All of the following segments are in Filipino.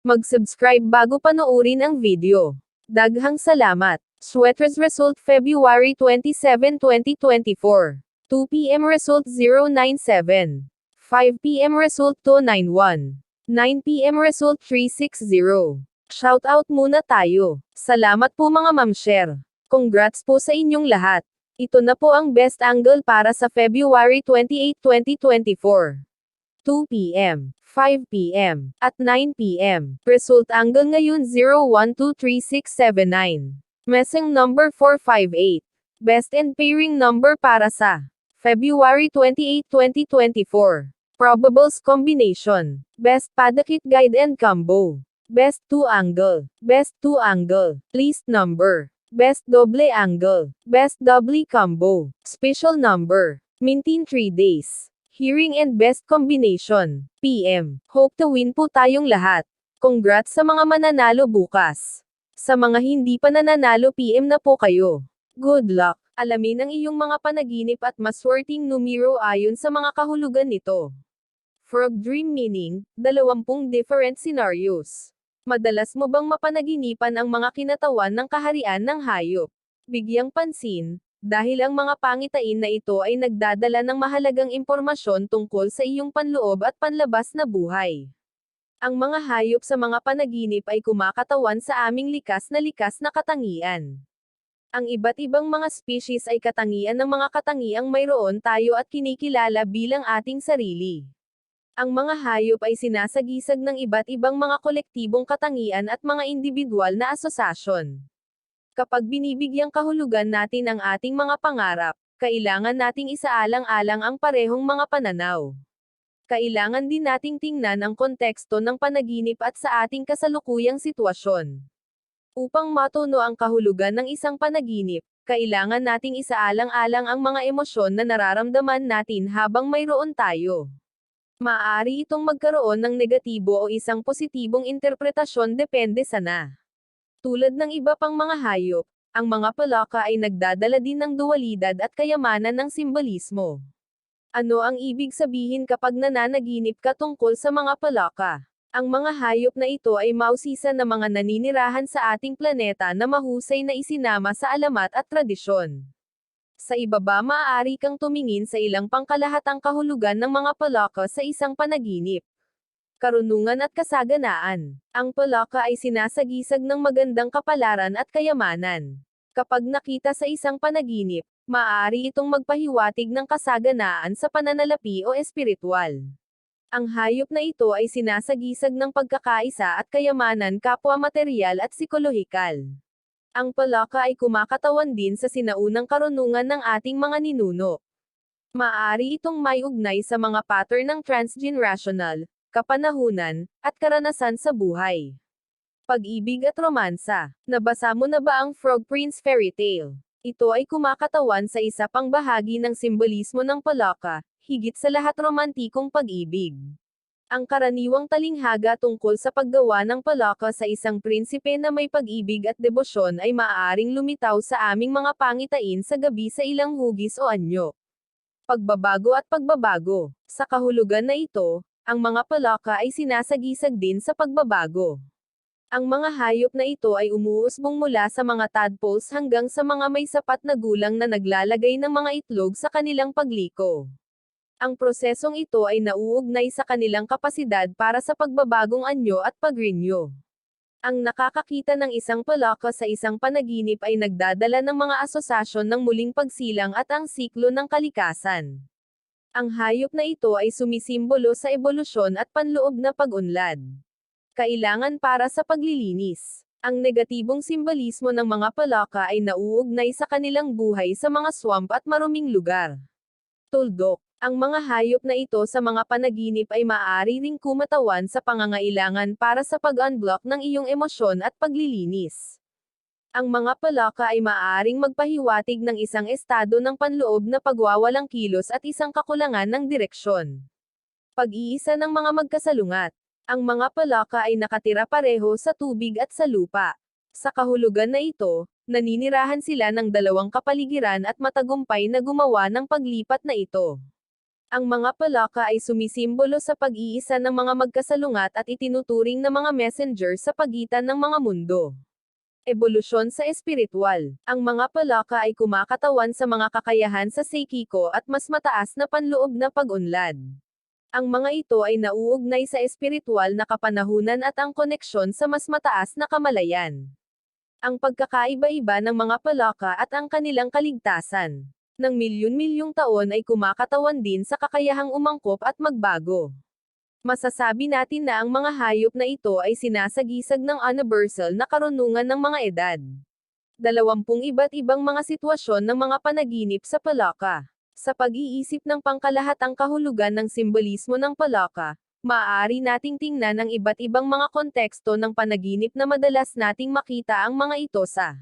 Mag-subscribe bago panoorin ang video. Daghang salamat. Sweaters result February 27, 2024. 2 p.m. result 097. 5 p.m. result 291. 9 p.m. result 360. Shoutout muna tayo. Salamat po mga ma'am-share. Congrats po sa inyong lahat. Ito na po ang best angle para sa February 28, 2024. 2 p.m., 5 p.m., at 9 p.m. Result angle ngayon 0123679. Messing number 458. Best and pairing number para sa February 28, 2024. Probables combination. Best padakit guide and combo. Best 2 angle. Best 2 angle. Least number. Best double angle. Best doubly combo. Special number. Maintain 3 days. Hearing and best combination. PM. Hope to win po tayong lahat. Congrats sa mga mananalo bukas. Sa mga hindi pa nananalo PM na po kayo. Good luck. Alamin ang iyong mga panaginip at maswerteng numero ayon sa mga kahulugan nito. Frog dream meaning, 20 different scenarios. Madalas mo bang mapanaginipan ang mga kinatawan ng kaharian ng hayop? Bigyang pansin, dahil ang mga pangitain na ito ay nagdadala ng mahalagang impormasyon tungkol sa iyong panloob at panlabas na buhay. Ang mga hayop sa mga panaginip ay kumakatawan sa aming likas na katangian. Ang iba't ibang mga species ay katangian ng mga katangiang mayroon tayo at kinikilala bilang ating sarili. Ang mga hayop ay sinasagisag ng iba't ibang mga kolektibong katangian at mga individual na asosasyon. Kapag binibigyang kahulugan natin ang ating mga pangarap, kailangan nating isaalang-alang ang parehong mga pananaw. Kailangan din nating tingnan ang konteksto ng panaginip at sa ating kasalukuyang sitwasyon. Upang matuno ang kahulugan ng isang panaginip, kailangan nating isaalang-alang ang mga emosyon na nararamdaman natin habang mayroon tayo. Maaari itong magkaroon ng negatibo o isang positibong interpretasyon depende sa na. Tulad ng iba pang mga hayop, ang mga palaka ay nagdadala din ng dualidad at kayamanan ng simbolismo. Ano ang ibig sabihin kapag nananaginip ka tungkol sa mga palaka? Ang mga hayop na ito ay mausisa na mga naninirahan sa ating planeta na mahusay na isinama sa alamat at tradisyon. Sa ibaba maaari kang tumingin sa ilang pangkalahatang kahulugan ng mga palaka sa isang panaginip. Karunungan at kasaganaan. Ang palaka ay sinasagisag ng magandang kapalaran at kayamanan. Kapag nakita sa isang panaginip, maaari itong magpahiwatig ng kasaganaan sa pananalapi o espiritual. Ang hayop na ito ay sinasagisag ng pagkakaisa at kayamanan kapwa material at psikolohikal. Ang palaka ay kumakatawan din sa sinaunang karunungan ng ating mga ninuno. Maaari itong may ugnay sa mga pattern ng transgenerational, kapanahunan, at karanasan sa buhay. Pag-ibig at romansa. Nabasa mo na ba ang Frog Prince Fairy Tale? Ito ay kumakatawan sa isa pang bahagi ng simbolismo ng palaka, higit sa lahat romantikong pag-ibig. Ang karaniwang talinghaga tungkol sa paggawa ng palaka sa isang prinsipe na may pag-ibig at debosyon ay maaaring lumitaw sa aming mga pangitain sa gabi sa ilang hugis o anyo. Pagbabago at pagbabago. Sa kahulugan na ito, ang mga palaka ay sinasagisag din sa pagbabago. Ang mga hayop na ito ay umuusbong mula sa mga tadpoles hanggang sa mga may sapat na gulang na naglalagay ng mga itlog sa kanilang pagliko. Ang prosesong ito ay nauugnay sa kanilang kapasidad para sa pagbabagong anyo at pagrenyo. Ang nakakakita ng isang palaka sa isang panaginip ay nagdadala ng mga asosasyon ng muling pagsilang at ang siklo ng kalikasan. Ang hayop na ito ay sumisimbolo sa ebolusyon at panloob na pag-unlad. Kailangan para sa paglilinis. Ang negatibong simbolismo ng mga palaka ay nauugnay sa kanilang buhay sa mga swamp at maruming lugar. Tuldok. Ang mga hayop na ito sa mga panaginip ay maaari ring kumatawan sa pangangailangan para sa pag-unblock ng iyong emosyon at paglilinis. Ang mga palaka ay maaaring magpahiwatig ng isang estado ng panloob na pagwawalang kilos at isang kakulangan ng direksyon. Pag-iisa ng mga magkasalungat. Ang mga palaka ay nakatira pareho sa tubig at sa lupa. Sa kahulugan na ito, naninirahan sila ng dalawang kapaligiran at matagumpay na gumawa ng paglipat na ito. Ang mga palaka ay sumisimbolo sa pag-iisa ng mga magkasalungat at itinuturing na mga messenger sa pagitan ng mga mundo. Ebolusyon sa espiritual. Ang mga palaka ay kumakatawan sa mga kakayahan sa Seikiko at mas mataas na panloob na pag-unlad. Ang mga ito ay nauugnay sa espiritual na kapanahunan at ang koneksyon sa mas mataas na kamalayan. Ang pagkakaiba-iba ng mga palaka at ang kanilang kaligtasan ng milyon-milyong taon ay kumakatawan din sa kakayahang umangkop at magbago. Masasabi natin na ang mga hayop na ito ay sinasagisag ng universal na karunungan ng mga edad. 20 iba't ibang mga sitwasyon ng mga panaginip sa palaka. Sa pag-iisip ng pangkalahatang kahulugan ng simbolismo ng palaka, maaari nating tingnan ang iba't ibang mga konteksto ng panaginip na madalas nating makita ang mga ito sa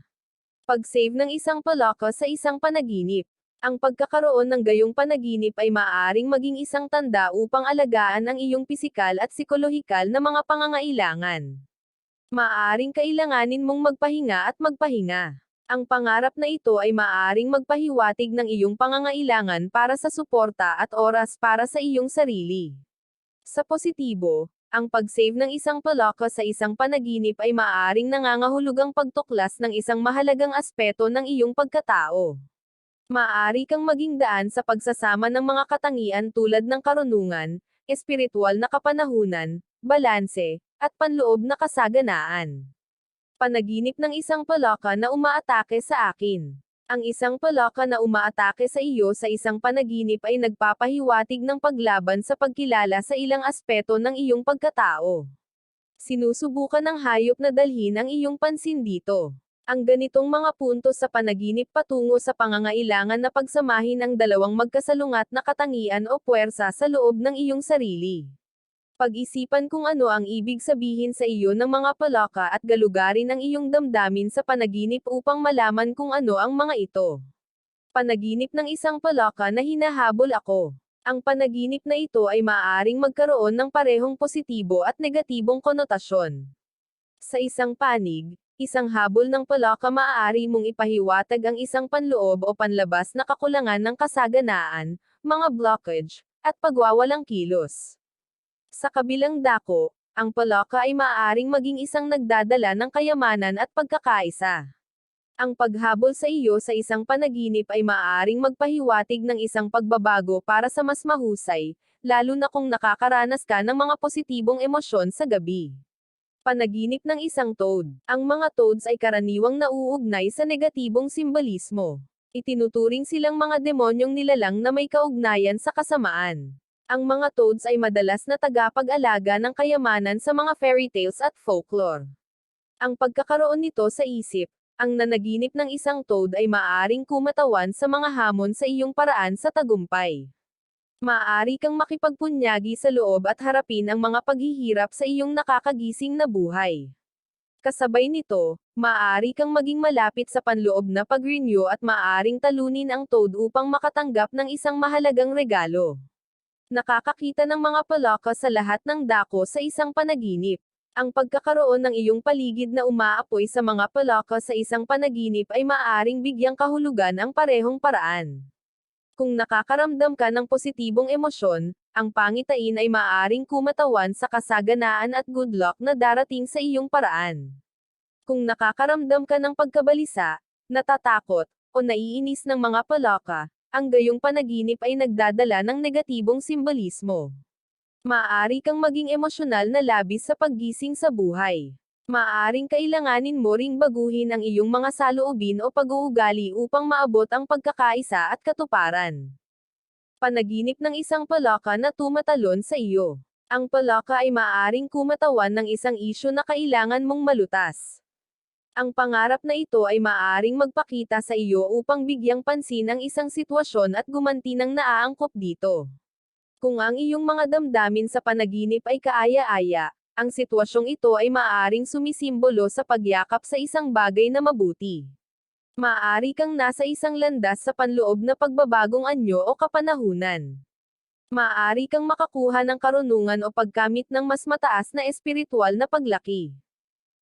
pag-save ng isang palaka sa isang panaginip. Ang pagkakaroon ng gayong panaginip ay maaaring maging isang tanda upang alagaan ang iyong pisikal at psikolohikal na mga pangangailangan. Maaaring kailanganin mong magpahinga at magpahinga. Ang pangarap na ito ay maaaring magpahiwatig ng iyong pangangailangan para sa suporta at oras para sa iyong sarili. Sa positibo, ang pag-save ng isang palaka sa isang panaginip ay maaaring nangangahulugang pagtuklas ng isang mahalagang aspeto ng iyong pagkatao. Maaari kang maging daan sa pagsasama ng mga katangian tulad ng karunungan, espiritual na kapanahunan, balanse, at panloob na kasaganaan. Panaginip ng isang palaka na umaatake sa akin. Ang isang palaka na umaatake sa iyo sa isang panaginip ay nagpapahiwatig ng paglaban sa pagkilala sa ilang aspeto ng iyong pagkatao. Sinusubukan ng hayop na dalhin ang iyong pansin dito. Ang ganitong mga puntos sa panaginip patungo sa pangangailangan na pagsamahin ang dalawang magkasalungat na katangian o puwersa sa loob ng iyong sarili. Pag-isipan kung ano ang ibig sabihin sa iyo ng mga palaka at galugarin ang iyong damdamin sa panaginip upang malaman kung ano ang mga ito. Panaginip ng isang palaka na hinahabol ako. Ang panaginip na ito ay maaaring magkaroon ng parehong positibo at negatibong konotasyon. Sa isang panig, isang habol ng palaka maaari mong ipahiwatig ang isang panloob o panlabas na kakulangan ng kasaganaan, mga blockage, at pagwawalang kilos. Sa kabilang dako, ang palaka ay maaaring maging isang nagdadala ng kayamanan at pagkakaisa. Ang paghabol sa iyo sa isang panaginip ay maaaring magpahiwatig ng isang pagbabago para sa mas mahusay, lalo na kung nakakaranas ka ng mga positibong emosyon sa gabi. Panaginip ng isang toad. Ang mga toads ay karaniwang nauugnay sa negatibong simbolismo. Itinuturing silang mga demonyong nilalang na may kaugnayan sa kasamaan. Ang mga toads ay madalas na tagapag-alaga ng kayamanan sa mga fairy tales at folklore. Ang pagkakaroon nito sa isip, ang nanaginip ng isang toad ay maaaring kumatawan sa mga hamon sa iyong paraan sa tagumpay. Maaari kang makipagpunyagi sa loob at harapin ang mga paghihirap sa iyong nakakagising na buhay. Kasabay nito, maaari kang maging malapit sa panloob na pag-renew at maaaring talunin ang toad upang makatanggap ng isang mahalagang regalo. Nakakakita ng mga palaka sa lahat ng dako sa isang panaginip. Ang pagkakaroon ng iyong paligid na umaapoy sa mga palaka sa isang panaginip ay maaaring bigyang kahulugan ang parehong paraan. Kung nakakaramdam ka ng positibong emosyon, ang pangitain ay maaaring kumatawan sa kasaganaan at good luck na darating sa iyong paraan. Kung nakakaramdam ka ng pagkabalisa, natatakot, o naiinis ng mga palaka, ang gayong panaginip ay nagdadala ng negatibong simbolismo. Maaari kang maging emosyonal na labis sa paggising sa buhay. Maaaring kailanganin mo ring baguhin ang iyong mga saloobin o pag-uugali upang maabot ang pagkakaisa at katuparan. Panaginip ng isang palaka na tumatalon sa iyo. Ang palaka ay maaaring kumatawan ng isang isyu na kailangan mong malutas. Ang pangarap na ito ay maaaring magpakita sa iyo upang bigyang pansin ang isang sitwasyon at gumanti ng naaangkop dito. Kung ang iyong mga damdamin sa panaginip ay kaaya-aya, ang sitwasyong ito ay maaaring sumisimbolo sa pagyakap sa isang bagay na mabuti. Maaari kang nasa isang landas sa panloob na pagbabagong anyo o kapanahunan. Maaari kang makakuha ng karunungan o pagkamit ng mas mataas na espiritual na paglaki.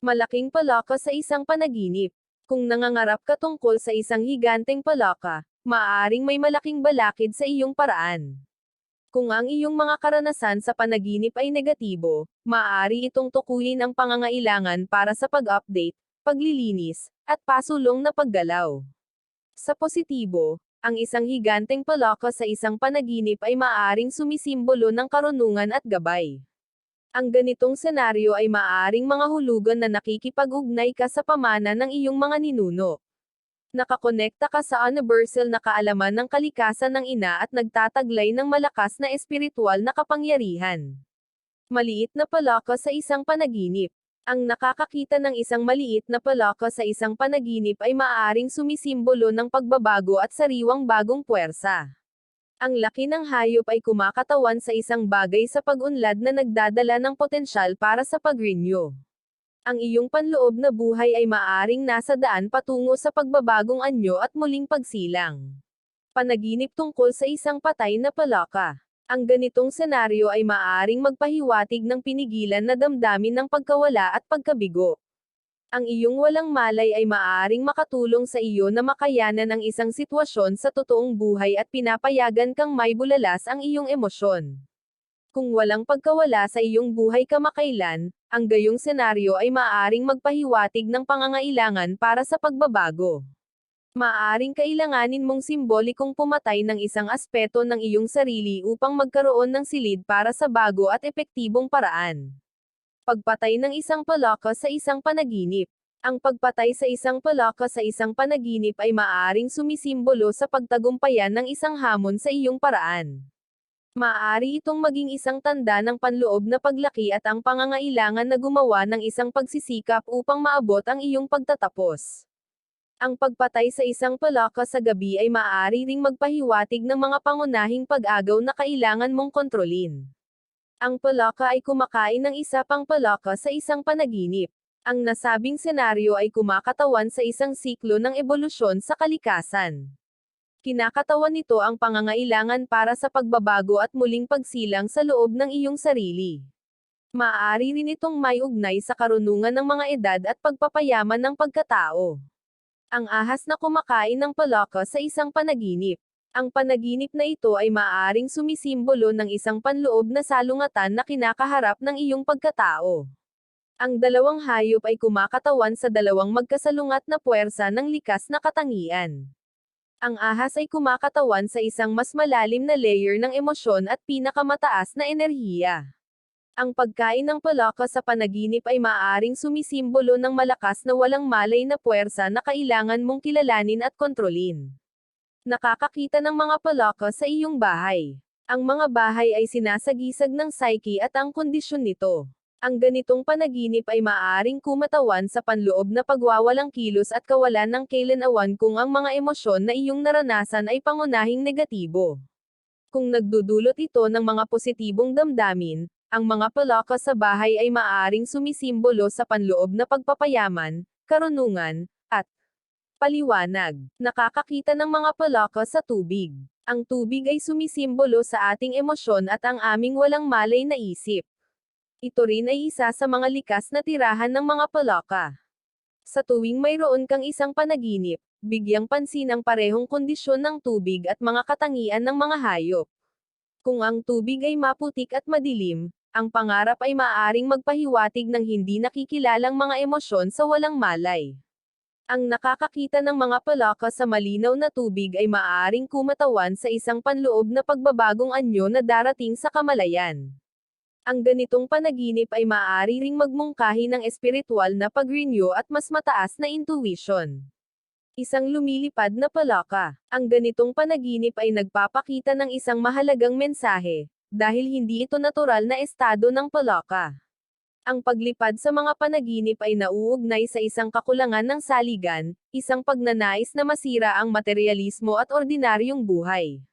Malaking palaka sa isang panaginip. Kung nangangarap ka tungkol sa isang higanteng palaka, maaaring may malaking balakid sa iyong paraan. Kung ang iyong mga karanasan sa panaginip ay negatibo, maaari itong tukuyin ang pangangailangan para sa pag-update, paglilinis, at pasulong na paggalaw. Sa positibo, ang isang higanteng palaka sa isang panaginip ay maaaring sumisimbolo ng karunungan at gabay. Ang ganitong senaryo ay maaaring mga hulugan na nakikipag-ugnay ka sa pamana ng iyong mga ninuno. Nakakonekta ka sa universal na kaalaman ng kalikasan ng ina at nagtataglay ng malakas na espiritual na kapangyarihan. Maliit na palaka sa isang panaginip. Ang nakakakita ng isang maliit na palaka sa isang panaginip ay maaaring sumisimbolo ng pagbabago at sariwang bagong puwersa. Ang laki ng hayop ay kumakatawan sa isang bagay sa pag-unlad na nagdadala ng potensyal para sa pag-renew. Ang iyong panloob na buhay ay maaaring nasa daan patungo sa pagbabagong anyo at muling pagsilang. Panaginip tungkol sa isang patay na palaka. Ang ganitong senaryo ay maaaring magpahiwatig ng pinigilan na damdamin ng pagkawala at pagkabigo. Ang iyong walang malay ay maaaring makatulong sa iyo na makayanan ang isang sitwasyon sa totoong buhay at pinapayagan kang may bulalas ang iyong emosyon. Kung walang pagkawala sa iyong buhay kamakailan, ang gayong senaryo ay maaaring magpahiwatig ng pangangailangan para sa pagbabago. Maaaring kailanganin mong simbolikong pumatay ng isang aspeto ng iyong sarili upang magkaroon ng silid para sa bago at epektibong paraan. Pagpatay ng isang palaka sa isang panaginip. Ang pagpatay sa isang palaka sa isang panaginip ay maaaring sumisimbolo sa pagtagumpayan ng isang hamon sa iyong paraan. Maaari itong maging isang tanda ng panloob na paglaki at ang pangangailangan na gumawa ng isang pagsisikap upang maabot ang iyong pagtatapos. Ang pagpatay sa isang palaka sa gabi ay maaari ring magpahiwatig ng mga pangunahing pag-agaw na kailangan mong kontrolin. Ang palaka ay kumakain ng isa pang palaka sa isang panaginip. Ang nasabing senaryo ay kumakatawan sa isang siklo ng ebolusyon sa kalikasan. Kinakatawan nito ang pangangailangan para sa pagbabago at muling pagsilang sa loob ng iyong sarili. Maaari rin itong may ugnay sa karunungan ng mga edad at pagpapayaman ng pagkatao. Ang ahas na kumakain ng palaka sa isang panaginip. Ang panaginip na ito ay maaaring sumisimbolo ng isang panloob na salungatan na kinakaharap ng iyong pagkatao. Ang dalawang hayop ay kumakatawan sa dalawang magkasalungat na puwersa ng likas na katangian. Ang ahas ay kumakatawan sa isang mas malalim na layer ng emosyon at pinakamataas na enerhiya. Ang pagkain ng palaka sa panaginip ay maaaring sumisimbolo ng malakas na walang malay na puwersa na kailangan mong kilalanin at kontrolin. Nakakakita ng mga palaka sa iyong bahay. Ang mga bahay ay sinasagisag ng psyche at ang kondisyon nito. Ang ganitong panaginip ay maaaring kumatawan sa panloob na pagwawalang kilos at kawalan ng kailan-awan kung ang mga emosyon na iyong naranasan ay pangunahing negatibo. Kung nagdudulot ito ng mga positibong damdamin, ang mga palaka sa bahay ay maaaring sumisimbolo sa panloob na pagpapayaman, karunungan, at paliwanag. Nakakakita ng mga palaka sa tubig. Ang tubig ay sumisimbolo sa ating emosyon at ang aming walang malay na isip. Ito rin ay isa sa mga likas na tirahan ng mga palaka. Sa tuwing mayroon kang isang panaginip, bigyang pansin ang parehong kondisyon ng tubig at mga katangian ng mga hayop. Kung ang tubig ay maputik at madilim, ang pangarap ay maaaring magpahiwatig ng hindi nakikilalang mga emosyon sa walang malay. Ang nakakakita ng mga palaka sa malinaw na tubig ay maaaring kumatawan sa isang panloob na pagbabagong anyo na darating sa kamalayan. Ang ganitong panaginip ay maaari ring magmungkahi ng espiritual na pag-renew at mas mataas na intuition. Isang lumilipad na palaka. Ang ganitong panaginip ay nagpapakita ng isang mahalagang mensahe, dahil hindi ito natural na estado ng palaka. Ang paglipad sa mga panaginip ay nauugnay sa isang kakulangan ng saligan, isang pagnanais na masira ang materyalismo at ordinaryong buhay.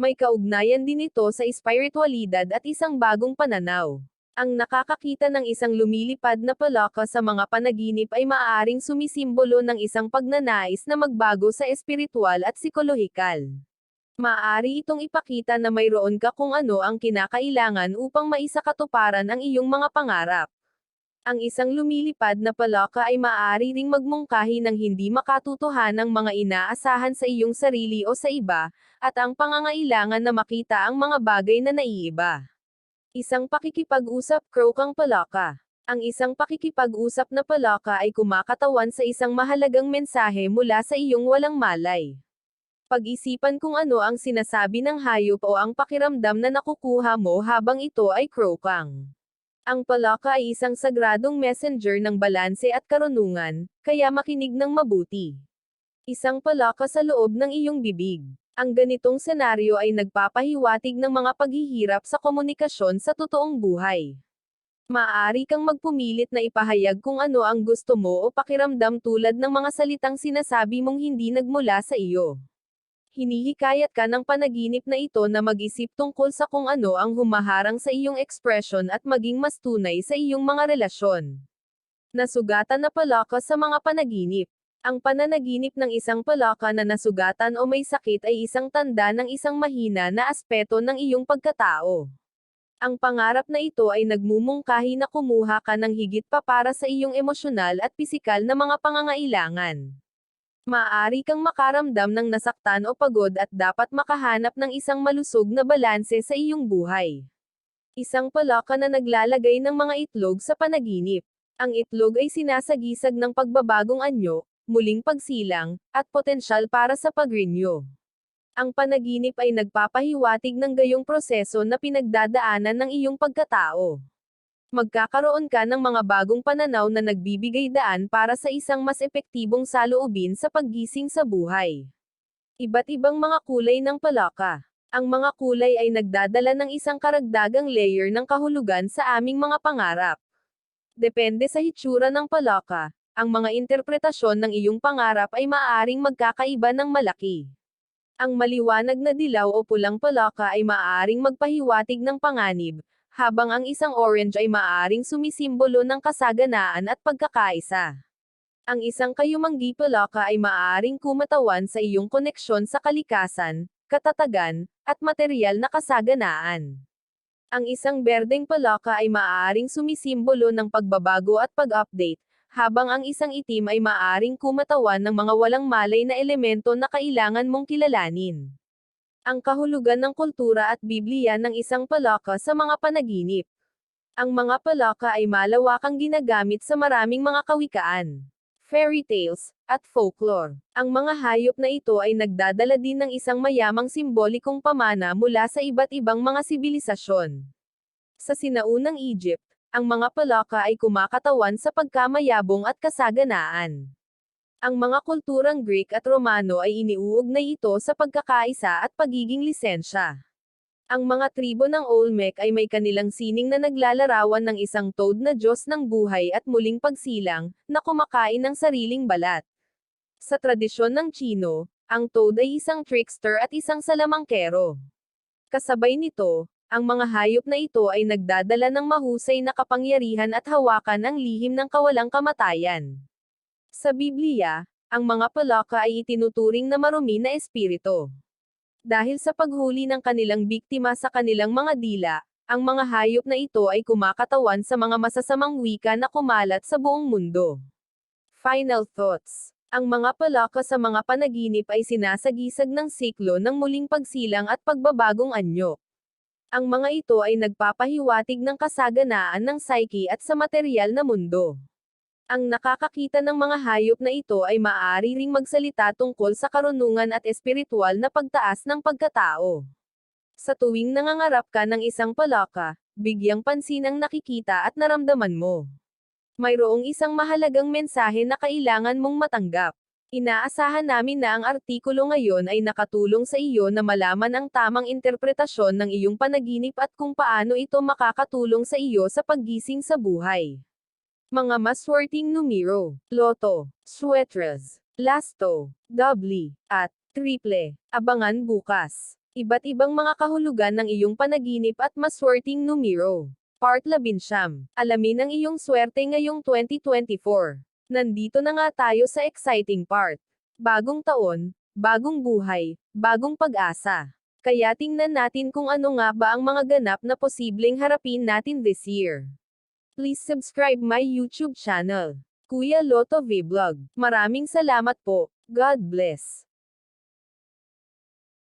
May kaugnayan din ito sa espiritualidad at isang bagong pananaw. Ang nakakakita ng isang lumilipad na palaka sa mga panaginip ay maaaring sumisimbolo ng isang pagnanais na magbago sa espiritual at psikolohikal. Maaari itong ipakita na mayroon ka kung ano ang kinakailangan upang maisakatuparan ang iyong mga pangarap. Ang isang lumilipad na palaka ay maaari ring magmungkahi ng hindi makatutuhanang mga inaasahan sa iyong sarili o sa iba, at ang pangangailangan na makita ang mga bagay na naiiba. Isang pakikipag-usap croak ang palaka. Ang isang pakikipag-usap na palaka ay kumakatawan sa isang mahalagang mensahe mula sa iyong walang malay. Pag-isipan kung ano ang sinasabi ng hayop o ang pakiramdam na nakukuha mo habang ito ay croakang. Ang palaka ay isang sagradong messenger ng balanse at karunungan, kaya makinig ng mabuti. Isang palaka sa loob ng iyong bibig. Ang ganitong senaryo ay nagpapahiwatig ng mga paghihirap sa komunikasyon sa totoong buhay. Maaari kang magpumilit na ipahayag kung ano ang gusto mo o pakiramdam tulad ng mga salitang sinasabi mong hindi nagmula sa iyo. Hinihikayat ka ng panaginip na ito na mag-isip tungkol sa kung ano ang humaharang sa iyong ekspresyon at maging mas tunay sa iyong mga relasyon. Nasugatan na palaka sa mga panaginip. Ang pananaginip ng isang palaka na nasugatan o may sakit ay isang tanda ng isang mahina na aspeto ng iyong pagkatao. Ang pangarap na ito ay nagmumungkahi na kumuha ka ng higit pa para sa iyong emosyonal at pisikal na mga pangangailangan. Maaari kang makaramdam ng nasaktan o pagod at dapat makahanap ng isang malusog na balanse sa iyong buhay. Isang palaka na naglalagay ng mga itlog sa panaginip. Ang itlog ay sinasagisag ng pagbabagong anyo, muling pagsilang, at potensyal para sa pagrenyo. Ang panaginip ay nagpapahiwatig ng gayong proseso na pinagdadaanan ng iyong pagkatao. Magkakaroon ka ng mga bagong pananaw na nagbibigay daan para sa isang mas epektibong saloobin sa paggising sa buhay. Iba't ibang mga kulay ng palaka. Ang mga kulay ay nagdadala ng isang karagdagang layer ng kahulugan sa aming mga pangarap. Depende sa hitsura ng palaka, ang mga interpretasyon ng iyong pangarap ay maaaring magkakaiba ng malaki. Ang maliwanag na dilaw o pulang palaka ay maaaring magpahiwatig ng panganib, habang ang isang orange ay maaaring sumisimbolo ng kasaganaan at pagkakaisa. Ang isang kayumanggi palaka ay maaaring kumatawan sa iyong koneksyon sa kalikasan, katatagan, at materyal na kasaganaan. Ang isang berdeng palaka ay maaaring sumisimbolo ng pagbabago at pag-update, habang ang isang itim ay maaaring kumatawan ng mga walang malay na elemento na kailangan mong kilalanin. Ang kahulugan ng kultura at Biblia ng isang palaka sa mga panaginip. Ang mga palaka ay malawakang ginagamit sa maraming mga kawikaan, fairy tales, at folklore. Ang mga hayop na ito ay nagdadala din ng isang mayamang simbolikong pamana mula sa iba't ibang mga sibilisasyon. Sa sinaunang Egypt, ang mga palaka ay kumakatawan sa pagkamayabong at kasaganaan. Ang mga kulturang Greek at Romano ay iniuugnay ito sa pagkakaisa at pagiging lisensya. Ang mga tribo ng Olmec ay may kanilang sining na naglalarawan ng isang toad na Diyos ng buhay at muling pagsilang, na kumakain ng sariling balat. Sa tradisyon ng Chino, ang toad ay isang trickster at isang salamangkero. Kasabay nito, ang mga hayop na ito ay nagdadala ng mahusay na kapangyarihan at hawakan ang lihim ng kawalang kamatayan. Sa Biblia, ang mga palaka ay itinuturing na marumi na espiritu. Dahil sa paghuli ng kanilang biktima sa kanilang mga dila, ang mga hayop na ito ay kumakatawan sa mga masasamang wika na kumalat sa buong mundo. Final thoughts. Ang mga palaka sa mga panaginip ay sinasagisag ng siklo ng muling pagsilang at pagbabagong anyo. Ang mga ito ay nagpapahiwatig ng kasaganaan ng psyche at sa materyal na mundo. Ang nakakakita ng mga hayop na ito ay maaari ring magsalita tungkol sa karunungan at espiritual na pagtaas ng pagkatao. Sa tuwing nangangarap ka ng isang palaka, bigyang pansin ang nakikita at naramdaman mo. Mayroong isang mahalagang mensahe na kailangan mong matanggap. Inaasahan namin na ang artikulo ngayon ay nakatulong sa iyo na malaman ang tamang interpretasyon ng iyong panaginip at kung paano ito makakatulong sa iyo sa paggising sa buhay. Mga maswerteng numero, loto, sweaters, lasto, doubly, at triple. Abangan bukas. Iba't ibang mga kahulugan ng iyong panaginip at maswerteng numero. Part 11. Alamin ang iyong swerte ngayong 2024. Nandito na nga tayo sa exciting part. Bagong taon, bagong buhay, bagong pag-asa. Kaya tingnan natin kung ano nga ba ang mga ganap na posibleng harapin natin this year. please subscribe my YouTube channel, Kuya Lotto Vlog. Maraming salamat po. God bless.